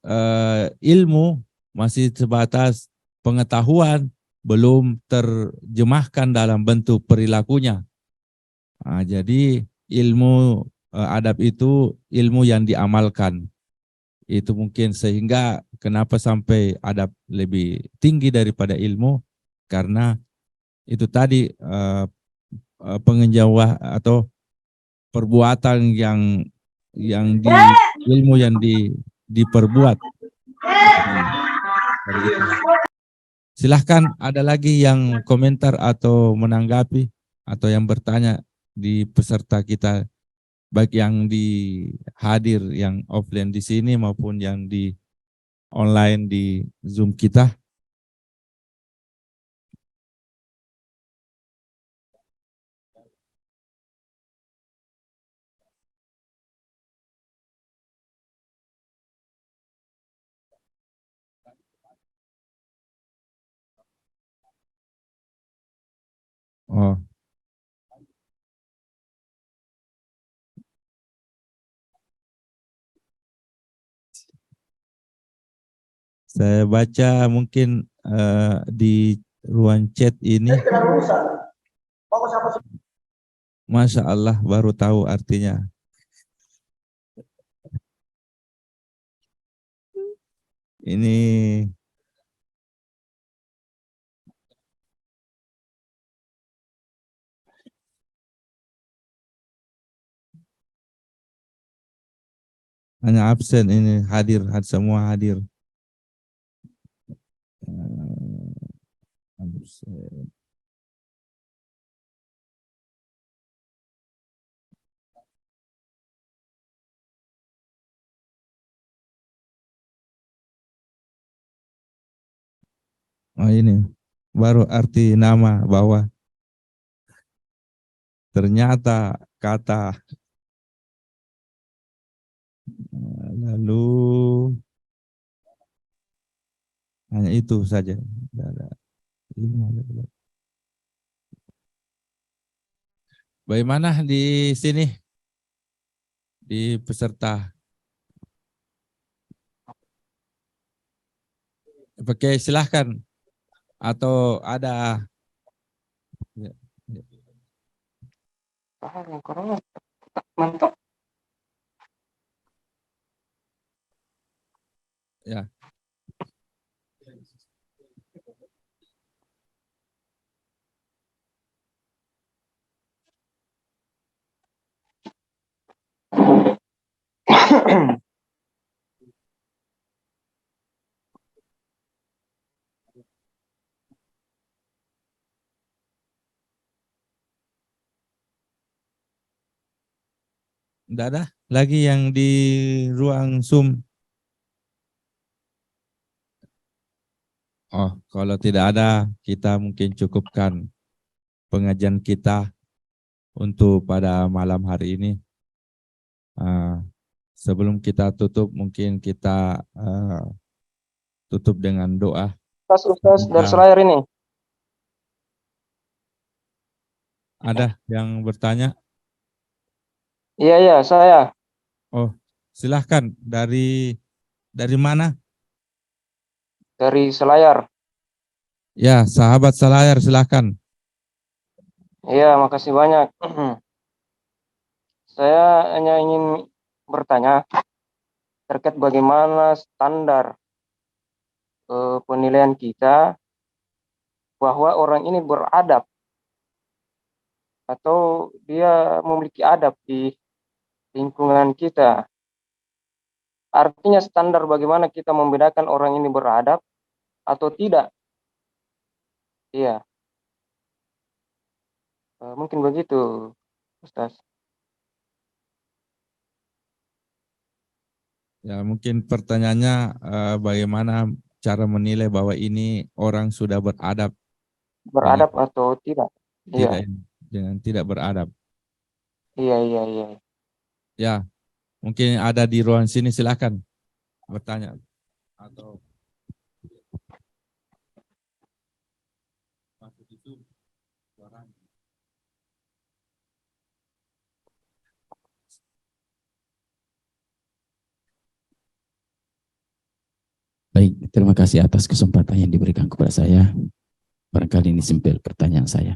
ilmu, masih sebatas pengetahuan, belum terjemahkan dalam bentuk perilakunya. Jadi ilmu adab itu ilmu yang diamalkan. Itu mungkin sehingga kenapa sampai adab lebih tinggi daripada ilmu, karena itu tadi pengenjawah atau perbuatan yang di ilmu yang diperbuat. Silahkan, ada lagi yang komentar atau menanggapi atau yang bertanya di peserta kita, baik yang di hadir yang offline di sini maupun yang di online di Zoom kita. Oh, saya baca mungkin di ruang chat ini. Masya Allah, baru tahu artinya. Ini hanya absen, ini hadir, semua hadir. Absen. Oh, ini baru arti nama bawah. Ternyata kata lalu hanya itu saja. Bagaimana di sini di peserta? Oke, silahkan. Atau ada Mantap. ya. Tidak ada lagi yang di ruang Zoom. Oh, kalau tidak ada, kita mungkin cukupkan pengajian kita untuk pada malam hari ini. Sebelum kita tutup, mungkin kita tutup dengan doa. Ustaz dari Selayar ini. Ada yang bertanya? Iya, saya. Oh, silahkan. Dari mana? Dari Selayar. Ya, sahabat Selayar, silahkan. Iya, makasih banyak. Saya hanya ingin bertanya terkait bagaimana standar penilaian kita bahwa orang ini beradab atau dia memiliki adab di lingkungan kita. Artinya standar bagaimana kita membedakan orang ini beradab atau tidak. Iya. Mungkin begitu, Ustaz. Ya, mungkin pertanyaannya bagaimana cara menilai bahwa ini orang sudah beradab Beradab atau tidak. tidak Iya. dengan tidak beradab. Iya, iya, iya. Ya, mungkin ada di ruang sini, silakan bertanya atau Baik, terima kasih atas kesempatan yang diberikan kepada saya. Barangkali ini simpel pertanyaan saya.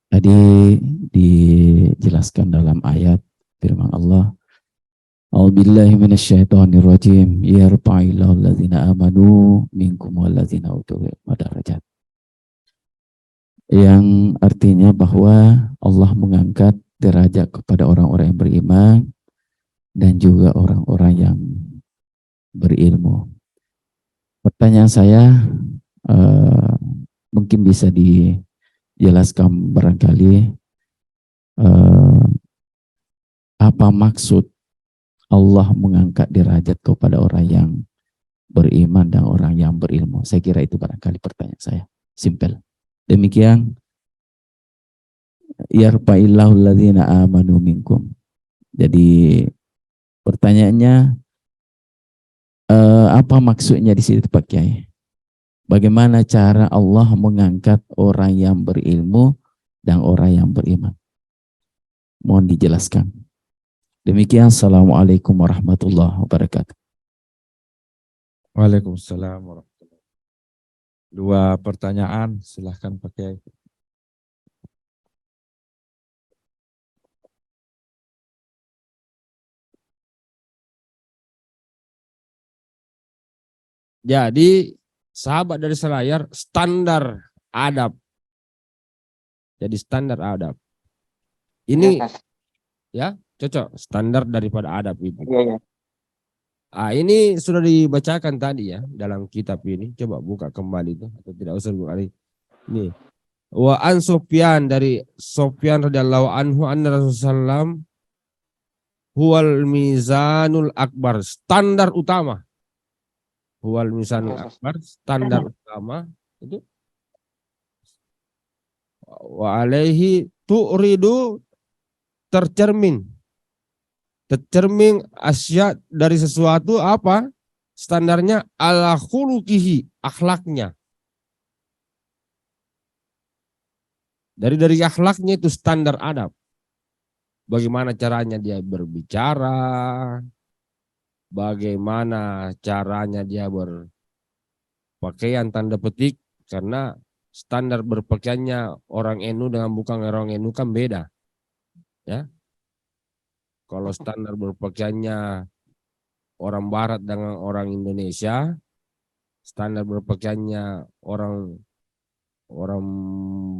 Tadi dijelaskan dalam ayat firman Allah, A'udzubillahi minasyaitonirrajim, yarfa'illahu alladzina amanu minkum walladzina utul ilma darajat. Yang artinya bahwa Allah mengangkat derajat kepada orang-orang yang beriman dan juga orang-orang yang berilmu. Pertanyaan saya mungkin bisa dijelaskan barangkali apa maksud Allah mengangkat derajat kepada orang yang beriman dan orang yang berilmu. Saya kira itu barangkali pertanyaan saya. Simple. Demikian, yarfa'illahu alladzina amanu minkum. Jadi pertanyaannya, apa maksudnya di situ Pak Kiai? Bagaimana cara Allah mengangkat orang yang berilmu dan orang yang beriman? Mohon dijelaskan. Demikian, Assalamualaikum warahmatullahi wabarakatuh. Waalaikumsalam warahmatullahi wabarakatuh. Dua pertanyaan, silahkan Pak Kiai. Jadi sahabat dari selayar standar adab. Jadi standar adab. Ini Iya, Kas. ya cocok standar daripada adab itu. Iya, iya. Ini sudah dibacakan tadi ya dalam kitab ini. Coba buka kembali itu atau tidak usah buka lagi. Ini. Wa an Sufyan, dari Sufyan radhiyallahu anhu anna Rasulullah huwal mizanul akbar, standar utama. Huwal mizanul akbar, standar utama itu. Wa alaihi tu'ridu, tercermin asya dari sesuatu apa standarnya, ala khuluqihi, akhlaknya. Dari akhlaknya itu standar adab. Bagaimana caranya dia berbicara, bagaimana caranya dia berpakaian tanda petik, karena standar berpakaiannya orang NU dengan bukan orang NU kan beda. Ya. Kalau standar berpakaiannya orang Barat dengan orang Indonesia, standar berpakaiannya orang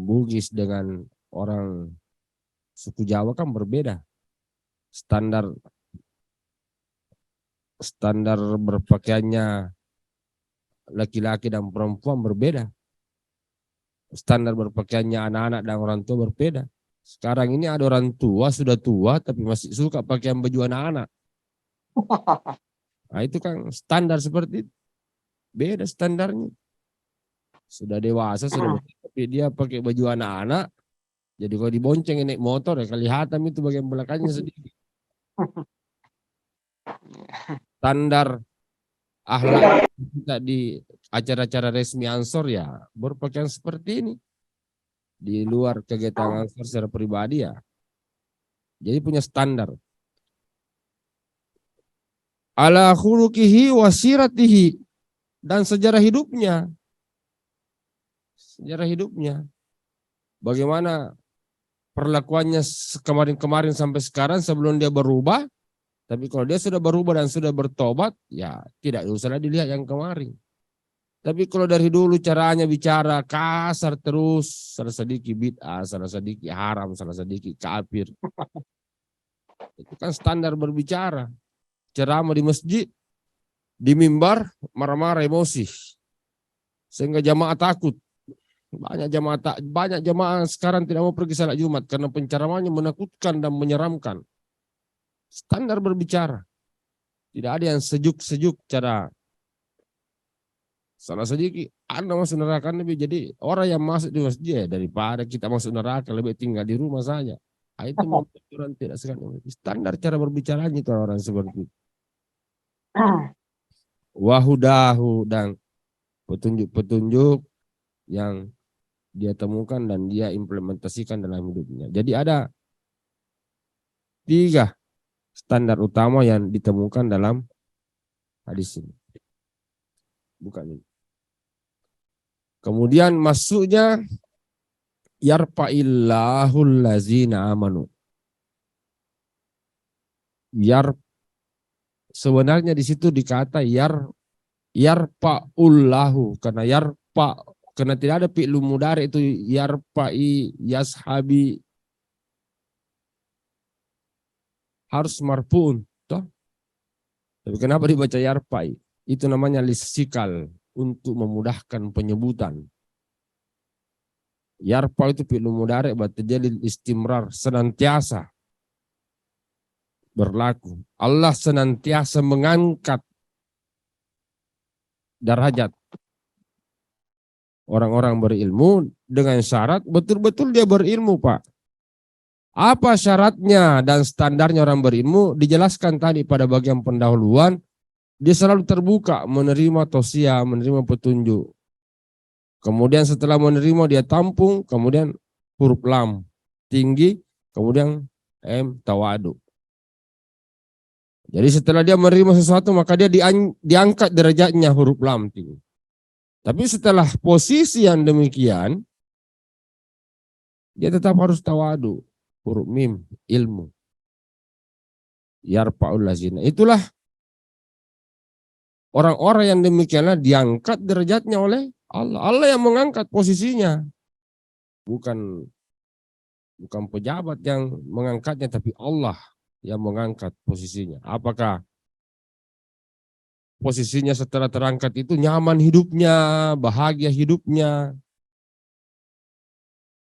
Bugis dengan orang suku Jawa kan berbeda. Standar berpakaiannya laki-laki dan perempuan berbeda. Standar berpakaiannya anak-anak dan orang tua berbeda. Sekarang ini ada orang tua, sudah tua, tapi masih suka pakaian baju anak-anak. Nah itu kan standar seperti itu. Beda standarnya. Sudah dewasa, sudah tapi dia pakai baju anak-anak. Jadi kalau dibonceng naik motor ya kelihatan itu bagian belakangnya sedikit. Standar akhlak kita di acara-acara resmi Ansor ya berpakaian seperti ini. Di luar kegiatan Ansor secara pribadi ya. Jadi punya standar. Ala khuluqihi wa siratihi, dan sejarah hidupnya. Sejarah hidupnya. Bagaimana perlakuannya kemarin-kemarin sampai sekarang sebelum dia berubah. Tapi kalau dia sudah berubah dan sudah bertobat, ya tidak usah dilihat yang kemarin. Tapi kalau dari dulu caranya bicara kasar terus, salah sedikit bid'ah, salah sedikit haram, salah sedikit kafir. Itu kan standar berbicara. Ceramah di masjid, di mimbar, marah-marah emosi. Sehingga jamaah takut. Banyak jamaah sekarang tidak mau pergi salat Jumat karena penceramahannya menakutkan dan menyeramkan. Standar berbicara. Tidak ada yang sejuk-sejuk cara. Salah sedikit, Anda masuk neraka lebih. Jadi orang yang masuk di masjid daripada kita masuk neraka lebih tinggal di rumah saja. Itu membuat orang tidak segan. Standar cara berbicaranya itu orang seperti itu. Wahudahu, dan petunjuk-petunjuk yang dia temukan dan dia implementasikan dalam hidupnya. Jadi ada 3 standar utama yang ditemukan dalam hadis ini. Bukan ini. Kemudian masuknya yarfa'illahul lazina amanu. Sebenarnya di situ dikata yarfa'ullahu, karena tidak ada fi'il mudhari itu yarfa'i, yashabi, harus marfu'un, toh. Tapi kenapa dibaca yarfa'i? Itu namanya lisikal, untuk memudahkan penyebutan. Yarfa itu fi'il mudhari, berarti dia lil istimrar, senantiasa berlaku. Allah senantiasa mengangkat derajat orang-orang berilmu dengan syarat betul-betul dia berilmu, Pak. Apa syaratnya dan standarnya orang berilmu dijelaskan tadi pada bagian pendahuluan. Dia selalu terbuka menerima tausiah, menerima petunjuk. Kemudian setelah menerima dia tampung, kemudian huruf lam tinggi, kemudian tawadu. Jadi setelah dia menerima sesuatu maka dia diangkat derajatnya, huruf lam tinggi. Tapi setelah posisi yang demikian, dia tetap harus tawadu, huruf mim, ilmu. Yarfa'ul lazina. Itulah orang-orang yang demikianlah diangkat derajatnya oleh Allah. Allah yang mengangkat posisinya. Bukan pejabat yang mengangkatnya, tapi Allah yang mengangkat posisinya. Apakah posisinya setelah terangkat itu nyaman hidupnya, bahagia hidupnya?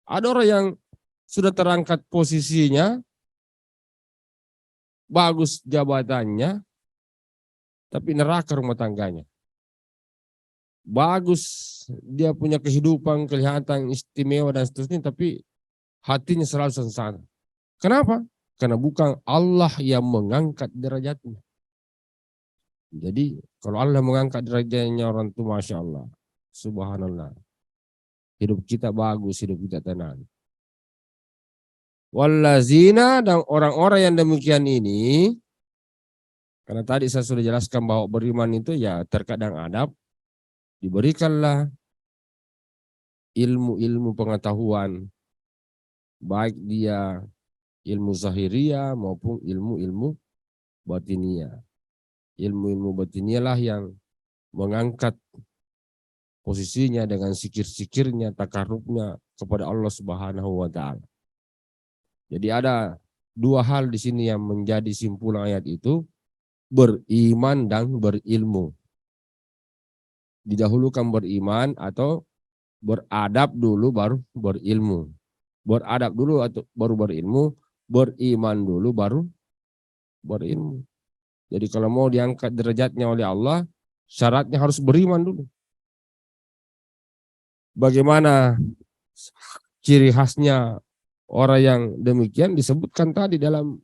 Ada orang yang sudah terangkat posisinya, bagus jabatannya, tapi neraka rumah tangganya. Bagus dia punya kehidupan, kelihatan istimewa dan seterusnya, tapi hatinya selalu sengsara. Kenapa? Karena bukan Allah yang mengangkat derajatnya. Jadi kalau Allah mengangkat derajatnya orang itu, Masya Allah, Subhanallah, hidup kita bagus, hidup kita tenang. Wallazina, dan orang-orang yang demikian ini, karena tadi saya sudah jelaskan bahwa beriman itu ya terkadang adab, diberikanlah ilmu-ilmu pengetahuan, baik dia ilmu zahiriyah maupun ilmu-ilmu batiniyah. Ilmu-ilmu batiniyah lah yang mengangkat posisinya dengan sikir-sikirnya, takarubnya kepada Allah Subhanahu wa Ta'ala. Jadi ada 2 hal di sini yang menjadi simpulan ayat itu, beriman dan berilmu. Didahulukan beriman atau beradab dulu baru berilmu. Beradab dulu atau baru berilmu, beriman dulu baru berilmu. Jadi kalau mau diangkat derajatnya oleh Allah, syaratnya harus beriman dulu. Bagaimana ciri khasnya orang yang demikian disebutkan tadi dalam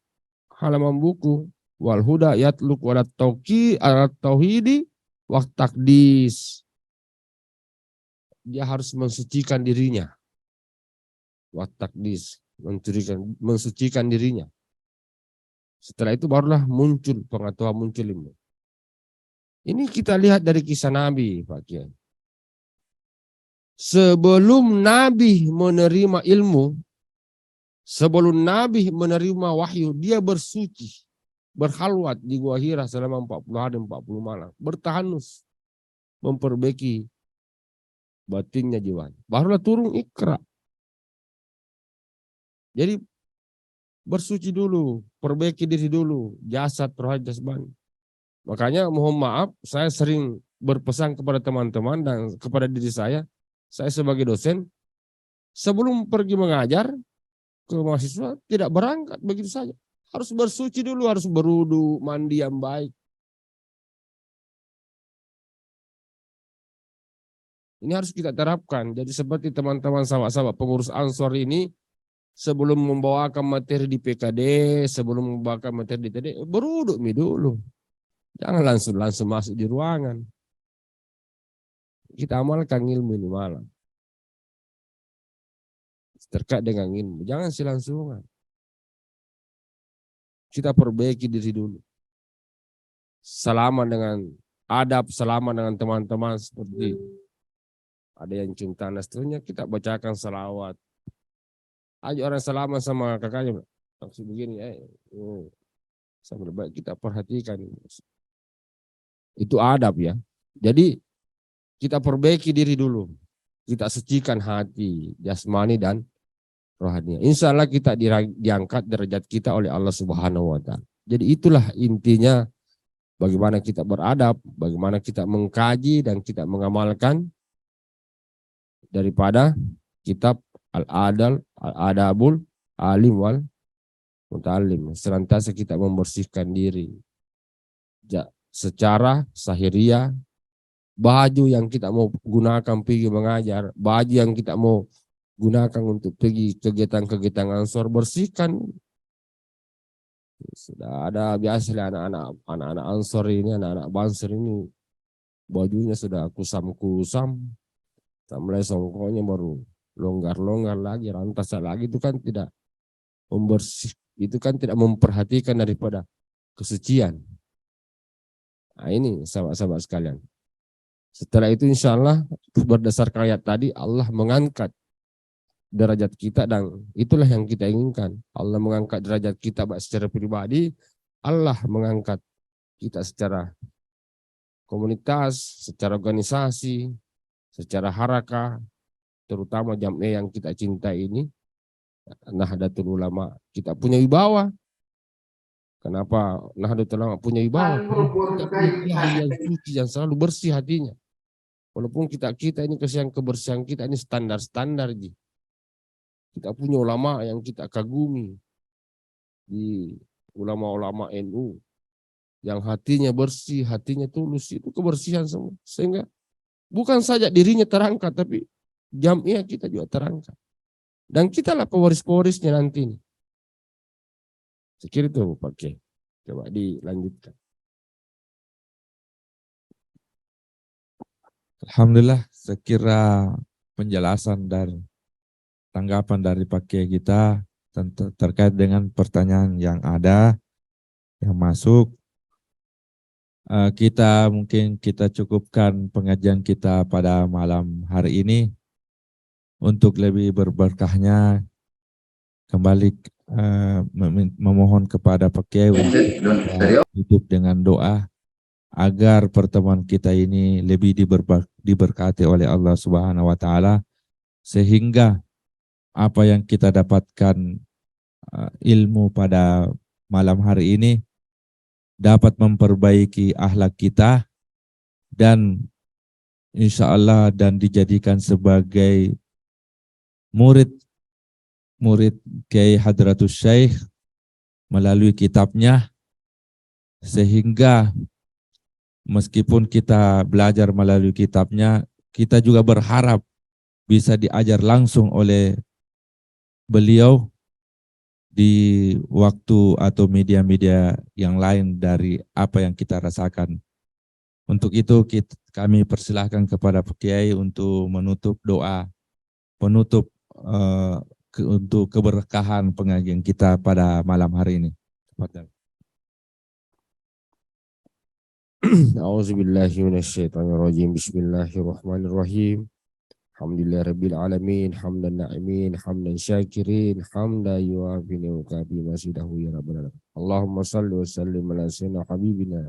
halaman buku. Wal huda yatluk walat tauhidi wa taqdis. Dia harus mensucikan dirinya. Wa taqdis, mensucikan dirinya. Setelah itu barulah muncul pengetahuan, muncul ilmu. Ini kita lihat dari kisah Nabi, Pak Kiai. Sebelum Nabi menerima ilmu, sebelum Nabi menerima wahyu, dia bersuci, berhalwat di Gua Hira selama 40 hari 40 malam, bertahanus, memperbaiki batinnya, jiwanya. Barulah turun Iqra. Jadi bersuci dulu, perbaiki diri dulu, jasad, rohani, jasmani. Makanya mohon maaf, saya sering berpesan kepada teman-teman dan kepada diri saya sebagai dosen, sebelum pergi mengajar ke mahasiswa tidak berangkat begitu saja. Harus bersuci dulu, harus berwudu, mandi yang baik. Ini harus kita terapkan. Jadi seperti teman-teman sahabat-sahabat pengurus Ansor ini, sebelum membawakan materi di PKD, sebelum membawakan materi di TD, beruduk dulu. Jangan langsung masuk di ruangan. Kita amalkan ilmu ini malam. Terkait dengan ilmu, jangan silangsungan. Kita perbaiki diri dulu. Salaman dengan adab, salaman dengan teman-teman seperti ada yang cium tangan, seterusnya kita bacakan salawat. Aja orang salaman sama kakaknya, maksud begini, sama baik kita perhatikan. Itu adab ya. Jadi kita perbaiki diri dulu. Kita sucikan hati, jasmani dan rohani. Insya Allah kita diangkat derajat kita oleh Allah Subhanahu wa Ta'ala. Jadi itulah intinya bagaimana kita beradab, bagaimana kita mengkaji dan kita mengamalkan daripada kitab Al-Adabul Alim wal Muta'allim. Senantiasa kita membersihkan diri secara sahiriah, baju yang kita mau gunakan pergi mengajar, baju yang kita mau gunakan untuk pergi kegiatan-kegiatan Ansor, bersihkan. Sudah ada biasanya anak-anak Ansor ini, anak-anak Banser ini bajunya sudah kusam-kusam, mulai songkonya baru longgar-longgar lagi, rantas lagi, itu kan tidak membersih, itu kan tidak memperhatikan daripada kesucian. Nah ini sahabat-sahabat sekalian. Setelah itu insya Allah berdasarkan ayat tadi Allah mengangkat derajat kita dan itulah yang kita inginkan. Allah mengangkat derajat kita secara pribadi, Allah mengangkat kita secara komunitas, secara organisasi, secara harakah, terutama Jam'iyah yang kita cintai ini, Nahdlatul Ulama, kita punya wibawa. Kenapa Nahdlatul Ulama punya wibawa? Kita punya yang suci, yang selalu bersih hatinya. Walaupun kita ini kebersihan kita ini standar-standar. Kita punya ulama yang kita kagumi. Di ulama-ulama NU. Yang hatinya bersih, hatinya tulus. Itu kebersihan semua. Sehingga bukan saja dirinya terangkat, tapi Jam'iyah kita juga terangkat. Dan kita lah pewaris-pewarisnya nanti ini. Sekira itu pakai. Coba dilanjutkan. Alhamdulillah, sekira penjelasan dan tanggapan dari Pak Kiai kita terkait dengan pertanyaan yang ada, yang masuk. Kita cukupkan pengajian kita pada malam hari ini. Untuk lebih berberkahnya, kembali memohon kepada Pak Kiai untuk tutup dengan doa agar pertemuan kita ini lebih diberkati oleh Allah Subhanahu wa Ta'ala, sehingga apa yang kita dapatkan ilmu pada malam hari ini dapat memperbaiki akhlak kita dan insya Allah dan dijadikan sebagai murid Kiai Hadratus Syekh melalui kitabnya, sehingga meskipun kita belajar melalui kitabnya, kita juga berharap bisa diajar langsung oleh beliau di waktu atau media-media yang lain dari apa yang kita rasakan. Untuk itu kami persilahkan kepada Pak Kiai untuk menutup doa, penutup untuk keberkahan pengajian kita pada malam hari ini. A'udzubillahi minasyaitonirrajim. Bismillahirrahmanirrahim. Alhamdulillahirabbil alamin, hamdan na'imin, hamdan syakirin, hamdan yuafi ni'mati masidahu ya rabbal alamin. Allahumma shalli wa sallim ala sayyidina habibina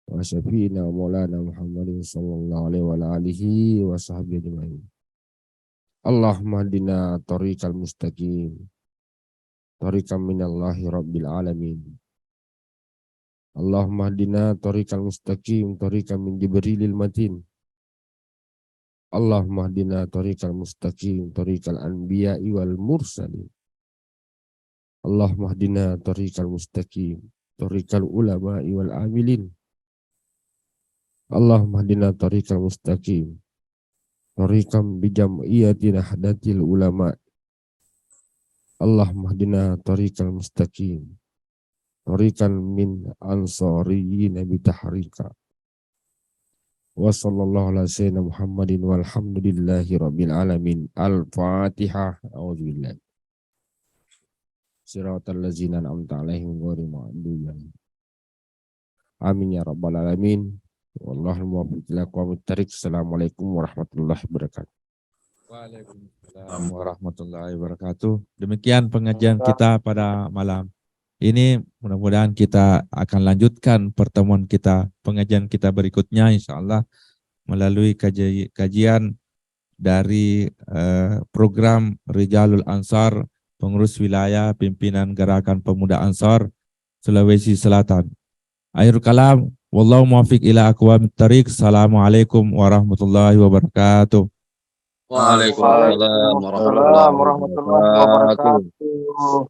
wa syafiina wa maulana Muhammadin sallallahu alaihi wa alihi wa sahbihi ajma'in. Allahumma hadina tariqal mustaqim, tariqam minallahi rabbil alamin. Allahumma hadina tariqal mustaqim, tariqam min Jibrilil matin. Allahumma hadina tariqal mustaqim, tariqal anbiya'i wal mursalin. Allahumma hadina tariqal mustaqim, tariqal ulama'i wal amilin. Allahumma hadina tariqal mustaqim, tariqam bijam'iyati Nahdlatul Ulama. Allahumma hdina tariqal mustaqim. Tariqan min ansariyyin bitahrika. Wa sallallahu ala sayyidina Muhammadin walhamdulillahi rabbil alamin. Al-Fatihah. A'udzubillahi. Siratal ladzina an'amta 'alaihim ghairil maghdubi 'alaihim. Amin ya rabbal alamin. Wallahul muwaffiq ila aqwamit thariq. Assalamualaikum warahmatullahi wabarakatuh. Waalaikumsalam warahmatullahi wabarakatuh. Demikian pengajian kita pada malam ini. Mudah-mudahan kita akan lanjutkan pertemuan kita, pengajian kita berikutnya insyaallah melalui kajian dari program Rijalul Ansar, pengurus wilayah pimpinan Gerakan Pemuda Ansar Sulawesi Selatan. Akhirul kalam, wallahu muwaffiq ila aqwamit thariq. Assalamualaikum warahmatullahi wabarakatuh. Waalaikumsalam warahmatullahi wabarakatuh.